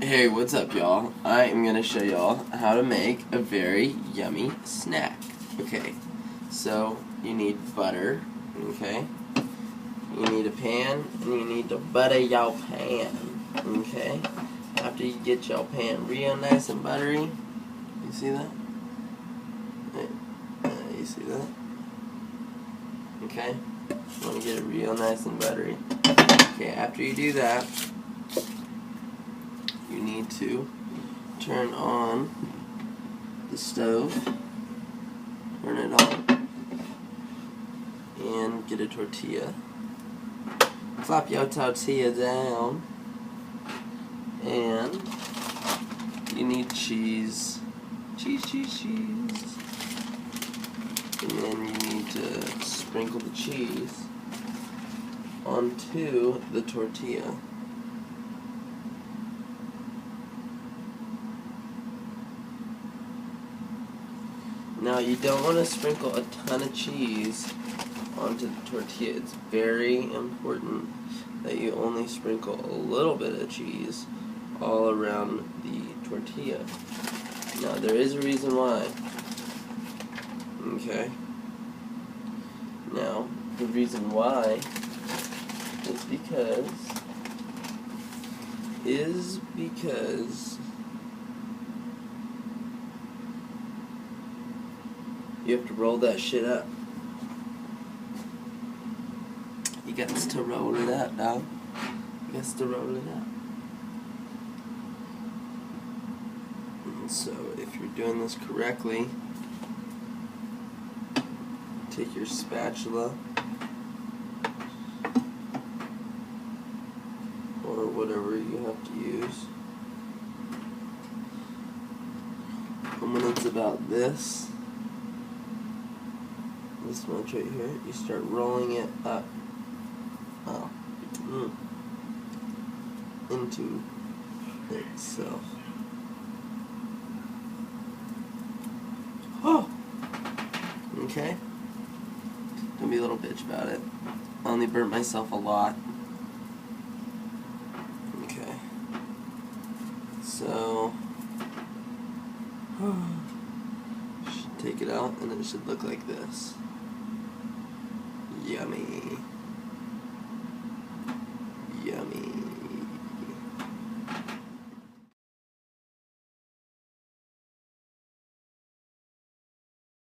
Hey, what's up, y'all? I am going to show y'all how to make a very yummy snack. Okay, so you need butter, okay? You need a pan, and you need to butter your pan, okay? After you get your pan real nice and buttery, you see that? You see that? Okay? You want to get it real nice and buttery. Okay, after you do that, you need to turn on the stove, turn it on, and get a tortilla. Flop your tortilla down, and you need cheese. Cheese. And then you need to sprinkle the cheese onto the tortilla. Now you don't want to sprinkle a ton of cheese onto the tortilla. It's very important that you only sprinkle a little bit of cheese all around the tortilla. Now there is a reason why. Okay. Now the reason why is because you have to roll that shit up. You got to roll it up, dog. You got to roll it up. And so, if you're doing this correctly, take your spatula or whatever you have to use. And when it's about this much right here, you start rolling it up into itself. Oh! Okay? Don't be a little bitch about it. I only burnt myself a lot. Okay. So, should take it out and it should look like this. Yummy.